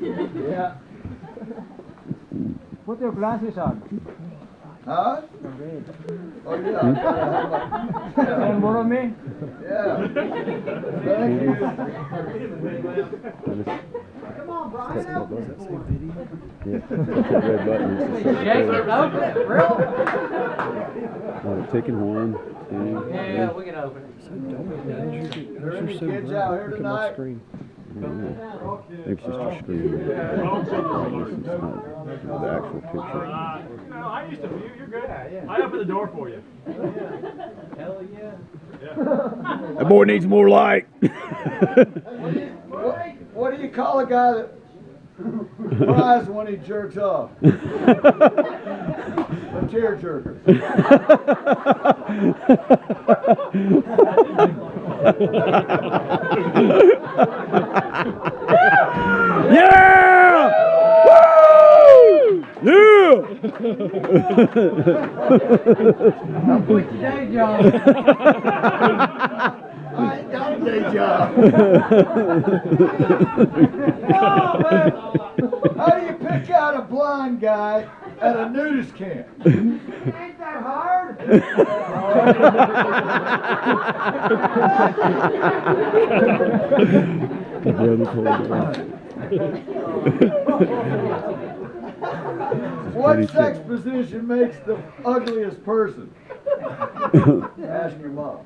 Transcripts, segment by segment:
Yeah. Put your glasses on. Huh? Okay. Oh yeah. And borrow me? Yeah. Thank you. Come on, Brian. Yeah, that red button. Shake it, open it, really? Taking one, two, Yeah, we can open it. There any kids out here tonight? It's just a screen. It's not the actual picture. No, I used to view. You're good. I opened the door for you. Hell yeah. That boy needs more light. What do you call a guy that cries when he jerks off? A tear jerker. Yeah! Woo! Yeah! Don't quit your day job. I ain't got a day job. Oh, man. How do you pick out a blind guy at a nudist camp? Ain't that hard? What sex position makes the ugliest person? Ask your mom.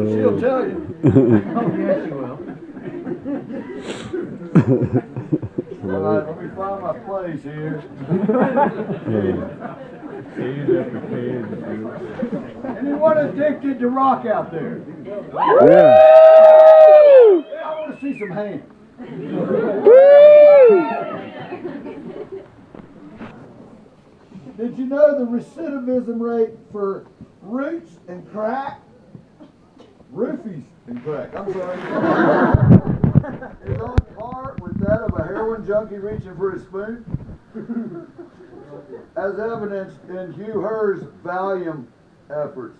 She'll tell you. Oh, yes, you will. All right, let me find my place here. Anyone addicted to rock out there? Yeah. I want to see some hands. Did you know the recidivism rate for roots and crack? Roofies and crack, I'm sorry. Is on par with that of a heroin junkie reaching for a spoon? As evidenced in Hugh Herr's Valium efforts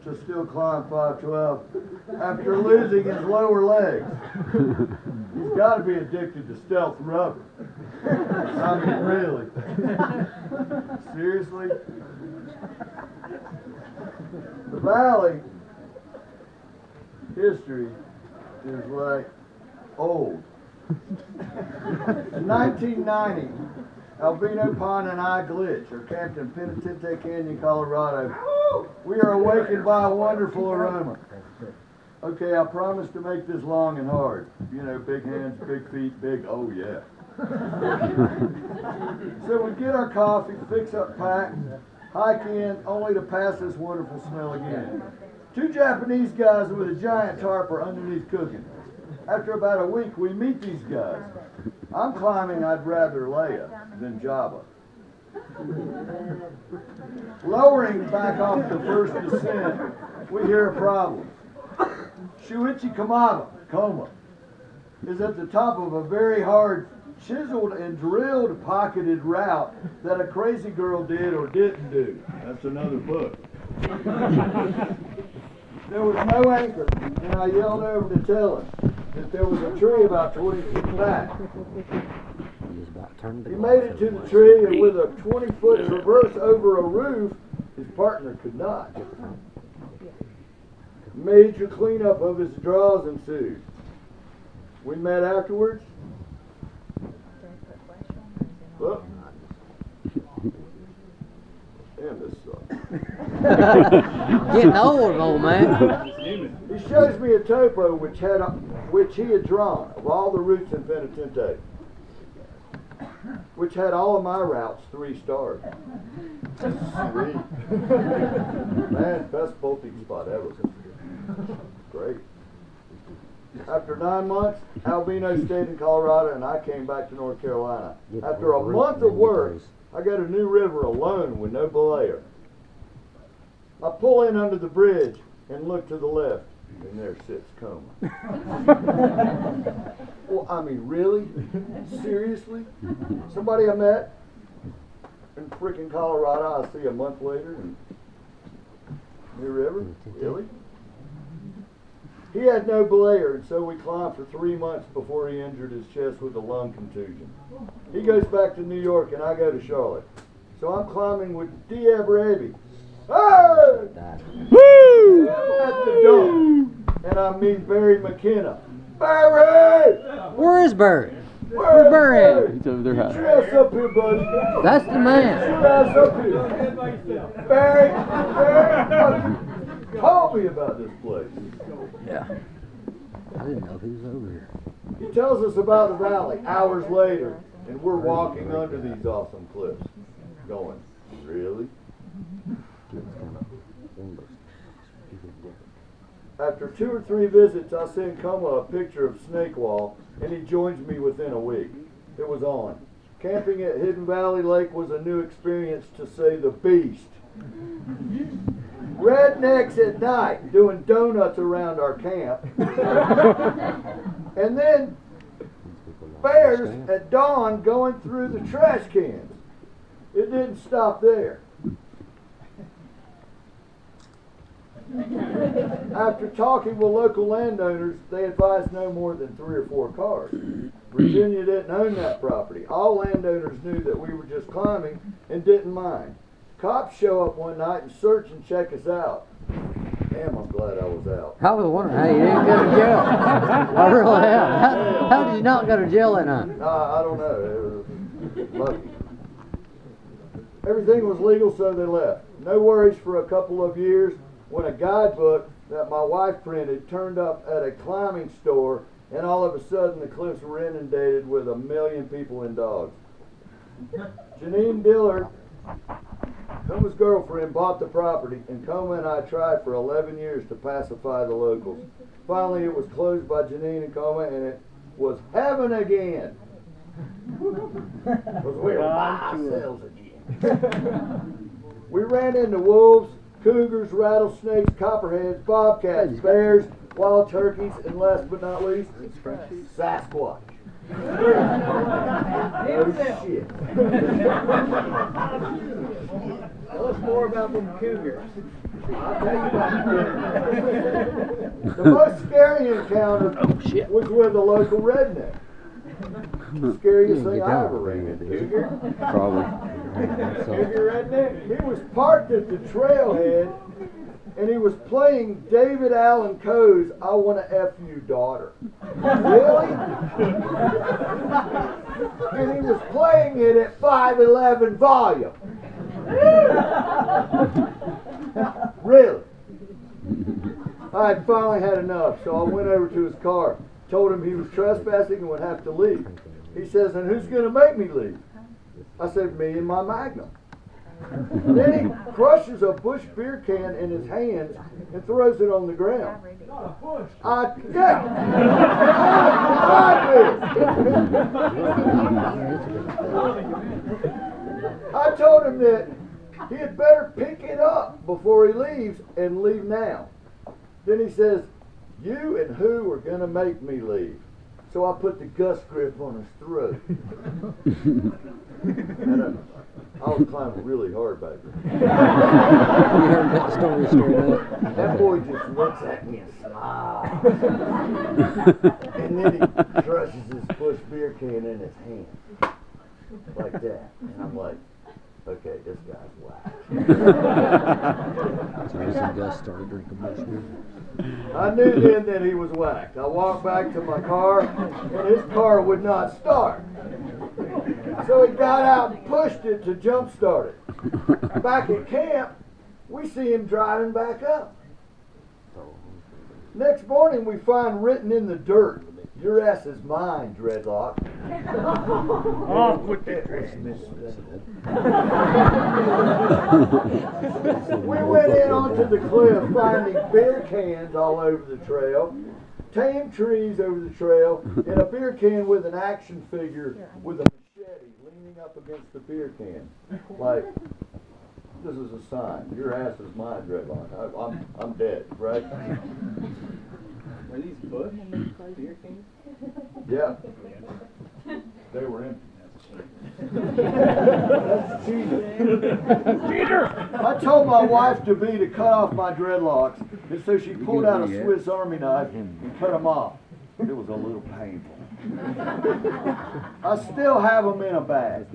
to still climb 512 after losing his lower legs. He's got to be addicted to stealth rubber. I mean, really. Seriously? The Valley history is like old. In 1990, Albino Pond and I glitch are camped in Penitente Canyon, Colorado. We are awakened by a wonderful aroma. Okay, I promise to make this long and hard. You know, big hands, big feet, big, oh yeah. So we get our coffee, fix up pack, hike in, only to pass this wonderful smell again. Two Japanese guys with a giant tarp are underneath cooking. After about a week, we meet these guys. I'm climbing I'd rather Leia than Java. Lowering back off the first descent, we hear a problem. Shuichi Kamada, Koma, is at the top of a very hard, chiseled and drilled pocketed route that a crazy girl did or didn't do. That's another book. There was no anchor, and I yelled over to tell him that there was a tree about 20 feet back. He made it to the tree, and with a 20-foot traverse over a roof, his partner could not. Major cleanup of his drawers ensued. We met afterwards. Well, damn, this sucks. Getting old man. He shows me a topo which he had drawn of all the routes in Penitente, which had all of my routes 3 stars. Sweet. Man, best bolting spot ever. Great. After 9 months, Albino stayed in Colorado and I came back to North Carolina. After a month of work, I got a new river alone with no belayer. I pull in under the bridge and look to the left, and there sits Coma. Well, I mean, really? Seriously? Somebody I met? in freaking Colorado, I see a month later in New River. Really? He had no belayer, and so we climbed for 3 months before he injured his chest with a lung contusion. He goes back to New York, and I go to Charlotte. So I'm climbing with Diab Raby. Hey! Woo! At the dump. And I meet Barry McKenna. Barry! Where is Barry? Where's Barry? He's over there Get your hiding. ass up here, buddy. That's the Get man. your ass up here. Barry, call me about this place. Yeah. I didn't know he was over here. He tells us about the valley hours later, and we're walking under these awesome cliffs. Going, really? After 2 or 3 visits, I send Coma a picture of Snake Wall, and he joins me within a week. It was on. Camping at Hidden Valley Lake was a new experience, to say the beast. Rednecks at night doing donuts around our camp. And then bears at dawn going through the trash cans. It didn't stop there. After talking with local landowners, they advised no more than 3 or 4 cars. Virginia didn't own that property. All landowners knew that we were just climbing and didn't mind. Cops show up one night and search and check us out. Damn, I'm glad I was out. I was wondering how you didn't go to jail. I really am. How did you not go to jail that night? I don't know. It was lucky. Everything was legal, so they left. No worries for a couple of years when a guidebook that my wife printed turned up at a climbing store, and all of a sudden the cliffs were inundated with 1 million people and dogs. Janine Dillard, Coma's girlfriend, bought the property, and Coma and I tried for 11 years to pacify the locals. Finally, it was closed by Janine and Coma, and it was heaven again. Because we were by ourselves again. We ran into wolves, cougars, rattlesnakes, copperheads, bobcats, bears, wild turkeys, and last but not least, Sasquatch. Oh shit. Tell us more about them cougars. I'll tell you about the most scary encounter was with a local redneck. The scariest thing I ever ran into. Probably. Cougar redneck. He was parked at the trailhead, and he was playing David Allan Coe's "I Wanna F You Daughter." Really? And he was playing it at 511 volume. Really? I had finally had enough, so I went over to his car, told him he was trespassing and would have to leave. He says, "And who's going to make me leave?" I said, "Me and my Magnum." Then he crushes a Busch beer can in his hands and throws it on the ground. I told him that he had better pick it up before he leaves, and leave now. Then he says, "You and who are going to make me leave?" So I put the Gus grip on his throat. And I was climbing really hard back there. You heard that story straight up. That boy just looks at me and smiles. And then he crushes his Busch beer can in his hand. Like that. And I'm like, okay, this guy's whack. So as Gus started drinking Busch beer. I knew then that he was whacked. I walked back to my car, and his car would not start. So he got out and pushed it to jump start it. Back at camp, we see him driving back up. Next morning, we find written in the dirt, "Your ass is mine, Dreadlock." Off with the We went in onto the cliff, finding beer cans all over the trail, tame trees over the trail, and a beer can with an action figure with a machete leaning up against the beer can. Like, this is a sign. Your ass is mine, Dreadlock. I'm dead, right? Were these Busch beer cans? Yeah. They were empty. That's cheater. I told my wife to cut off my dreadlocks, and so she pulled out a Swiss Army knife and cut them off. It was a little painful. I still have them in a bag.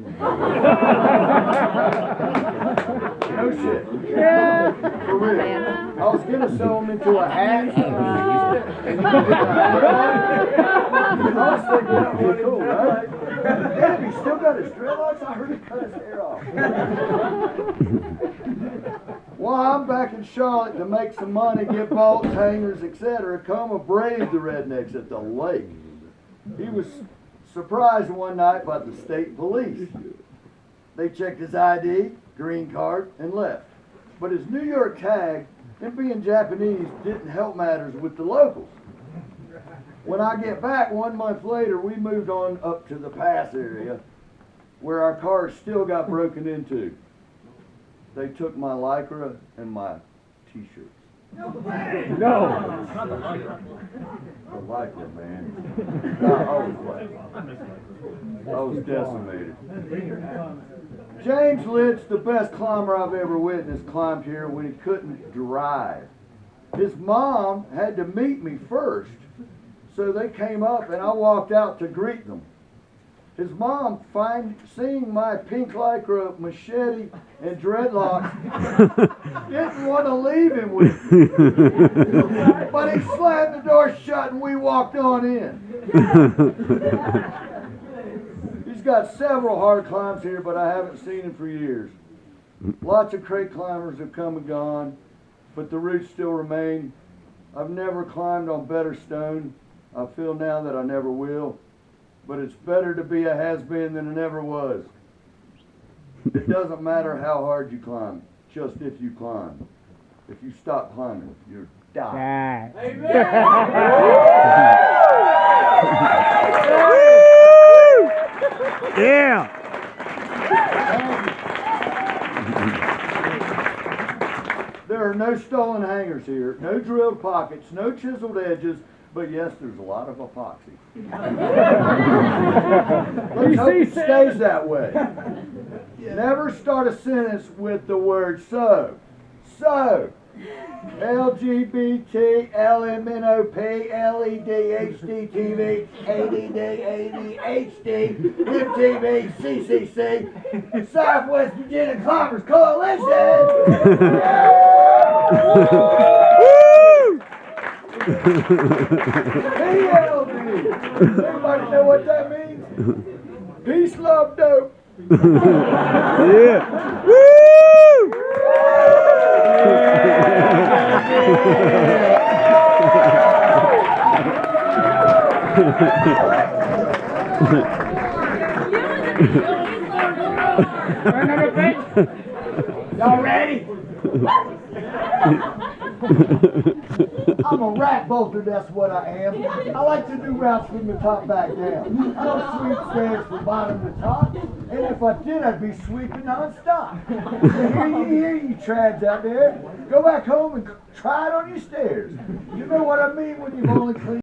No shit. For real. I was gonna sew them into a hat. I was thinking that would be cool, right? And if he still got his dreadlocks, I heard him cut his hair off. While I'm back in Charlotte to make some money, get bolts, hangers, etc., Coma braved the rednecks at the lake. He was surprised one night by the state police. They checked his ID, green card, and left. But his New York tag and being Japanese didn't help matters with the locals. When I get back 1 month later, we moved on up to the pass area where our cars still got broken into. They took my Lycra and my t-shirts. No. The Lycra, man. I was decimated. James Litz, the best climber I've ever witnessed, climbed here when he couldn't drive. His mom had to meet me first, so they came up and I walked out to greet them. His mom, seeing my pink Lycra, machete, and dreadlocks, didn't want to leave him with me. But he slammed the door shut and we walked on in. He's got several hard climbs here, but I haven't seen him for years. Lots of crate climbers have come and gone, but the roots still remain. I've never climbed on better stone. I feel now that I never will. But it's better to be a has-been than it ever was. It doesn't matter how hard you climb, just if you climb. If you stop climbing, you're dying. Yeah. There are no stolen hangers here, no drilled pockets, no chiseled edges, but yes, there's a lot of epoxy. Let's hope it stays that way. Never start a sentence with the word so. So. LGBT, LMNOP, LED, HDTV, ADD, ADHD, MTV, CCC, Southwest Virginia Climbers Coalition! PLD! Everybody know what that means? Peace, love, dope. Yeah. Woo! Y'all ready? I'm a rat bolter, that's what I am. I like to do routes from the top back down. I don't sweep stairs from bottom to top, and if I did, I'd be sweeping non-stop. So hear you trads out there. Go back home and try it on your stairs. You know what I mean when you've only cleaned